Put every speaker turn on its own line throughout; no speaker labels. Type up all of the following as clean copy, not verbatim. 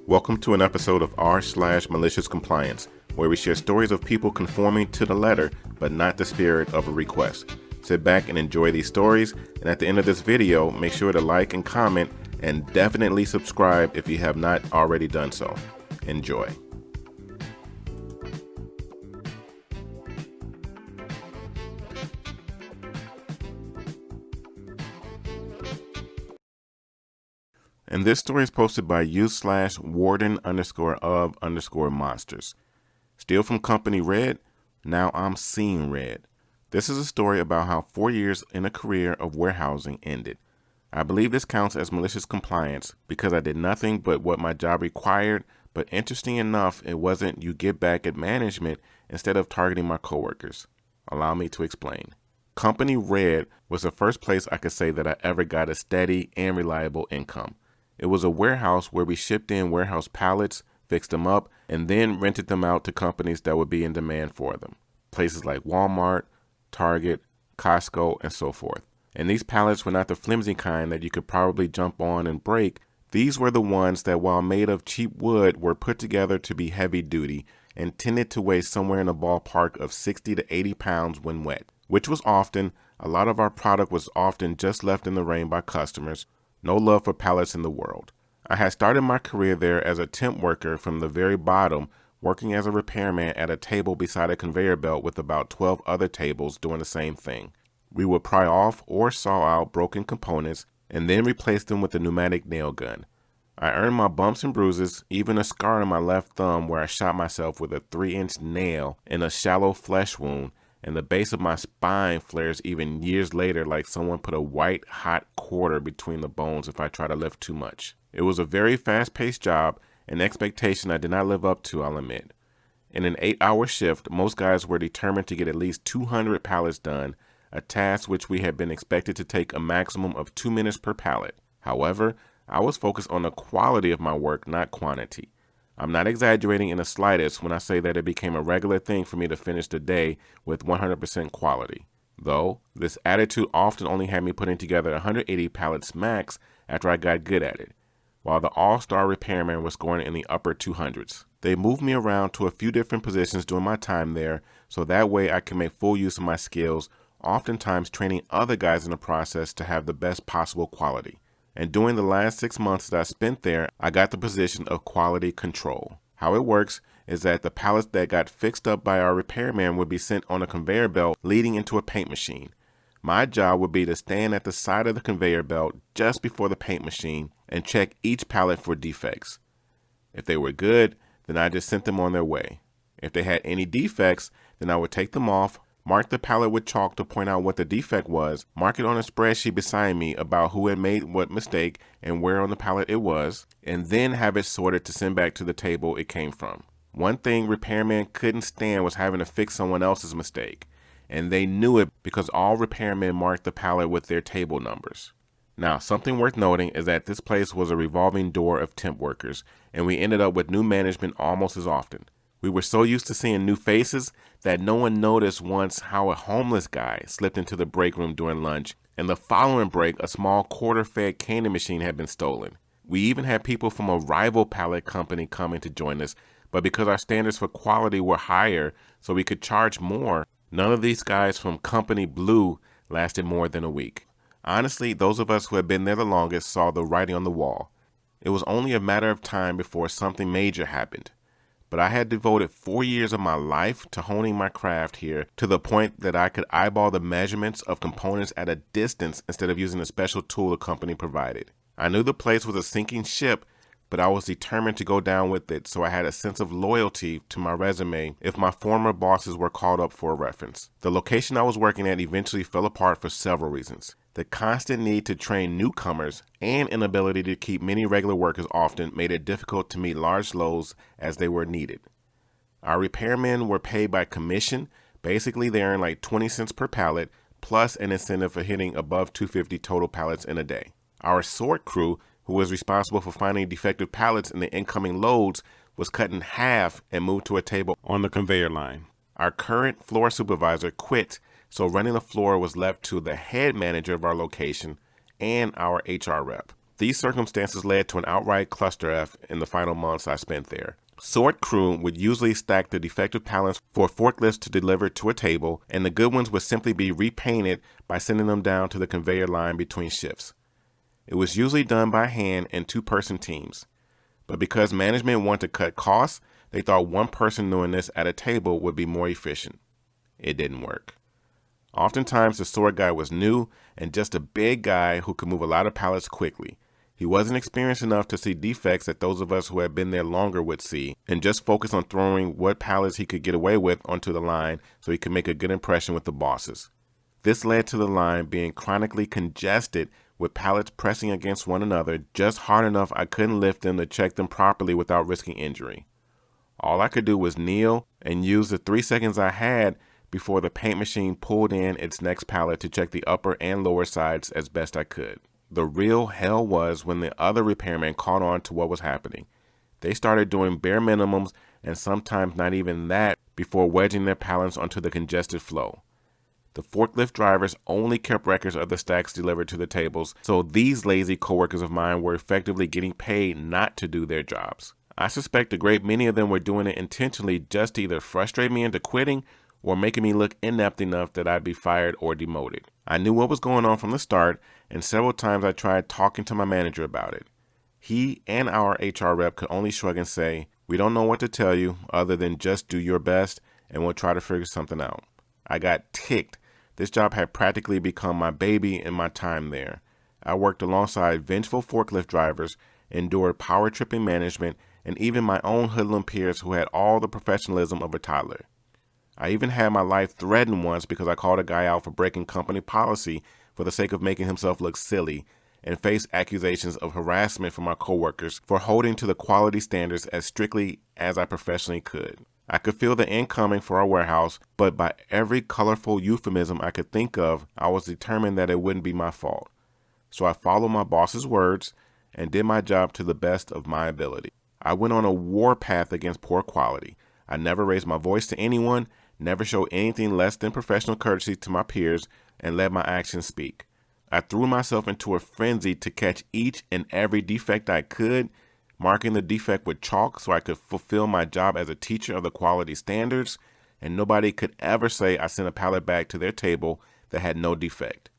Welcome to an episode of r/malicious compliance, where we share stories of people conforming to the letter, but not the spirit of a request. Sit back and enjoy these stories, and at the end of this video, make sure to like and comment, and definitely subscribe if you have not already done so. Enjoy. And this story is posted by u/warden_of_monsters. Steal from company red, now I'm seeing red. This is a story about how 4 years in a career of warehousing ended. I believe this counts as malicious compliance because I did nothing but what my job required, but interesting enough, it wasn't you get back at management instead of targeting my coworkers. Allow me to explain. Company red was the first place I could say that I ever got a steady and reliable income. It was a warehouse where we shipped in warehouse pallets, fixed them up, and then rented them out to companies that would be in demand for them. Places like Walmart, Target, Costco, and so forth. And these pallets were not the flimsy kind that you could probably jump on and break. These were the ones that, while made of cheap wood, were put together to be heavy duty and tended to weigh somewhere in the ballpark of 60 to 80 pounds when wet, which was often. A lot of our product was often just left in the rain by customers. No love for pallets in the world. I had started my career there as a temp worker from the very bottom, working as a repairman at a table beside a conveyor belt with about 12 other tables doing the same thing. We would pry off or saw out broken components and then replace them with a pneumatic nail gun. I earned my bumps and bruises, even a scar on my left thumb where I shot myself with a 3-inch nail in a shallow flesh wound, and the base of my spine flares even years later like someone put a white hot quarter between the bones if I try to lift too much. It was a very fast-paced job, an expectation I did not live up to, I'll admit. In an 8-hour shift, most guys were determined to get at least 200 pallets done, a task which we had been expected to take a maximum of 2 minutes per pallet. However, I was focused on the quality of my work, not quantity. I'm not exaggerating in the slightest when I say that it became a regular thing for me to finish the day with 100% quality. Though, this attitude often only had me putting together 180 pallets max after I got good at it, while the all-star repairman was scoring in the upper 200s. They moved me around to a few different positions during my time there, so that way I could make full use of my skills, oftentimes training other guys in the process to have the best possible quality. And during the last 6 months that I spent there, I got the position of quality control. How it works is that the pallets that got fixed up by our repairman would be sent on a conveyor belt leading into a paint machine. My job would be to stand at the side of the conveyor belt just before the paint machine and check each pallet for defects. If they were good, then I just sent them on their way. If they had any defects, then I would take them off, mark the pallet with chalk to point out what the defect was, mark it on a spreadsheet beside me about who had made what mistake and where on the pallet it was, and then have it sorted to send back to the table it came from. One thing repairmen couldn't stand was having to fix someone else's mistake, and they knew it because all repairmen marked the pallet with their table numbers. Now, something worth noting is that this place was a revolving door of temp workers, and we ended up with new management almost as often. We were so used to seeing new faces that no one noticed once how a homeless guy slipped into the break room during lunch, and the following break, a small quarter-fed candy machine had been stolen. We even had people from a rival pallet company coming to join us, but because our standards for quality were higher, so we could charge more, none of these guys from Company Blue lasted more than a week. Honestly, those of us who had been there the longest saw the writing on the wall. It was only a matter of time before something major happened. But I had devoted 4 years of my life to honing my craft here to the point that I could eyeball the measurements of components at a distance instead of using a special tool the company provided. I knew the place was a sinking ship, but I was determined to go down with it, so I had a sense of loyalty to my resume if my former bosses were called up for a reference. The location I was working at eventually fell apart for several reasons. The constant need to train newcomers and inability to keep many regular workers often made it difficult to meet large loads as they were needed. Our repairmen were paid by commission. Basically, they earned like 20 cents per pallet, plus an incentive for hitting above 250 total pallets in a day. Our sort crew, who was responsible for finding defective pallets in the incoming loads, was cut in half and moved to a table on the conveyor line. Our current floor supervisor quit, so running the floor was left to the head manager of our location and our HR rep. These circumstances led to an outright cluster F in the final months I spent there. Sort crew would usually stack the defective pallets for forklifts to deliver to a table, and the good ones would simply be repainted by sending them down to the conveyor line between shifts. It was usually done by hand in two-person teams. But because management wanted to cut costs, they thought one person doing this at a table would be more efficient. It didn't work. Oftentimes, the sort guy was new and just a big guy who could move a lot of pallets quickly. He wasn't experienced enough to see defects that those of us who had been there longer would see, and just focused on throwing what pallets he could get away with onto the line so he could make a good impression with the bosses. This led to the line being chronically congested with pallets pressing against one another just hard enough I couldn't lift them to check them properly without risking injury. All I could do was kneel and use the 3 seconds I had before the paint machine pulled in its next pallet to check the upper and lower sides as best I could. The real hell was when the other repairmen caught on to what was happening. They started doing bare minimums and sometimes not even that before wedging their pallets onto the congested flow. The forklift drivers only kept records of the stacks delivered to the tables, so these lazy coworkers of mine were effectively getting paid not to do their jobs. I suspect a great many of them were doing it intentionally just to either frustrate me into quitting or making me look inept enough that I'd be fired or demoted. I knew what was going on from the start, and several times I tried talking to my manager about it. He and our HR rep could only shrug and say, "We don't know what to tell you other than just do your best and we'll try to figure something out." I got ticked. This job had practically become my baby in my time there. I worked alongside vengeful forklift drivers, endured power tripping management, and even my own hoodlum peers who had all the professionalism of a toddler. I even had my life threatened once because I called a guy out for breaking company policy for the sake of making himself look silly, and faced accusations of harassment from my coworkers for holding to the quality standards as strictly as I professionally could. I could feel the end coming for our warehouse, but by every colorful euphemism I could think of, I was determined that it wouldn't be my fault. So I followed my boss's words and did my job to the best of my ability. I went on a warpath against poor quality. I never raised my voice to anyone, never showed anything less than professional courtesy to my peers, and let my actions speak. I threw myself into a frenzy to catch each and every defect I could, marking the defect with chalk so I could fulfill my job as a teacher of the quality standards, and nobody could ever say I sent a pallet back to their table that had no defect.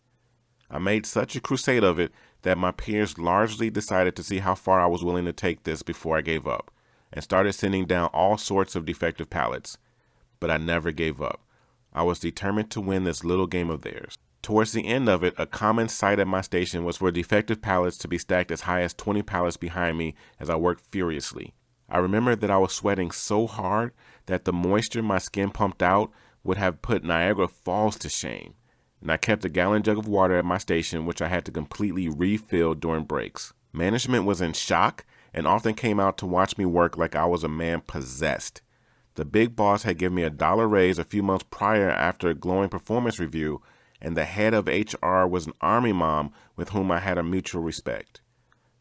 I made such a crusade of it that my peers largely decided to see how far I was willing to take this before I gave up, and started sending down all sorts of defective pallets. But I never gave up. I was determined to win this little game of theirs. Towards the end of it, a common sight at my station was for defective pallets to be stacked as high as 20 pallets behind me as I worked furiously. I remember that I was sweating so hard that the moisture my skin pumped out would have put Niagara Falls to shame, and I kept a gallon jug of water at my station, which I had to completely refill during breaks. Management was in shock and often came out to watch me work like I was a man possessed. The big boss had given me a $1 raise a few months prior after a glowing performance review, and the head of HR was an army mom with whom I had a mutual respect.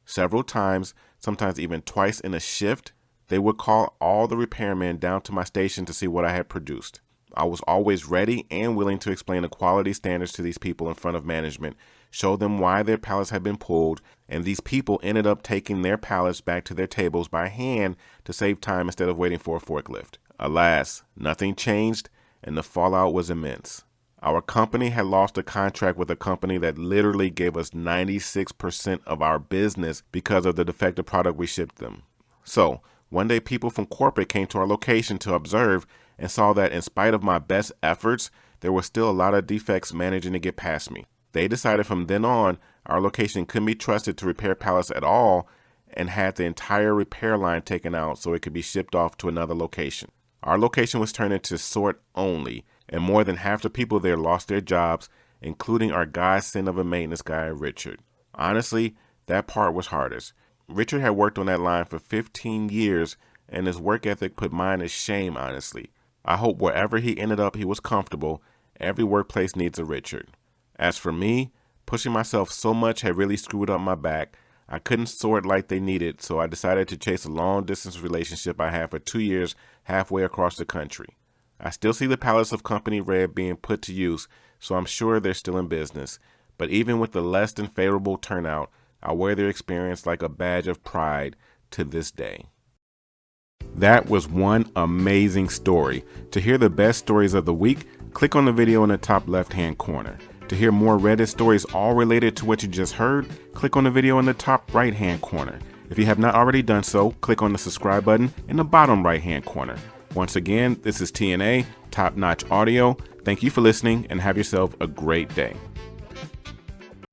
Several times, sometimes even twice in a shift, they would call all the repairmen down to my station to see what I had produced. I was always ready and willing to explain the quality standards to these people in front of management, show them why their pallets had been pulled, and these people ended up taking their pallets back to their tables by hand to save time instead of waiting for a forklift. Alas, nothing changed, and the fallout was immense. Our company had lost a contract with a company that literally gave us 96% of our business because of the defective product we shipped them. So, one day people from corporate came to our location to observe and saw that in spite of my best efforts, there were still a lot of defects managing to get past me. They decided from then on, our location couldn't be trusted to repair pallets at all and had the entire repair line taken out so it could be shipped off to another location. Our location was turned into sort only, and more than half the people there lost their jobs, including our godsend of a maintenance guy, Richard. Honestly, that part was hardest. Richard had worked on that line for 15 years, and his work ethic put mine to shame, honestly. I hope wherever he ended up, he was comfortable. Every workplace needs a Richard. As for me, pushing myself so much had really screwed up my back. I couldn't sort like they needed, so I decided to chase a long-distance relationship I had for 2 years halfway across the country. I still see the pallets of Company Red being put to use, so I'm sure they're still in business. But even with the less than favorable turnout, I wear their experience like a badge of pride to this day. That was one amazing story. To hear the best stories of the week, click on the video in the top left-hand corner. To hear more Reddit stories all related to what you just heard, click on the video in the top right-hand corner. If you have not already done so, click on the subscribe button in the bottom right-hand corner. Once again, this is TNA, Top Notch Audio. Thank you for listening and have yourself a great day.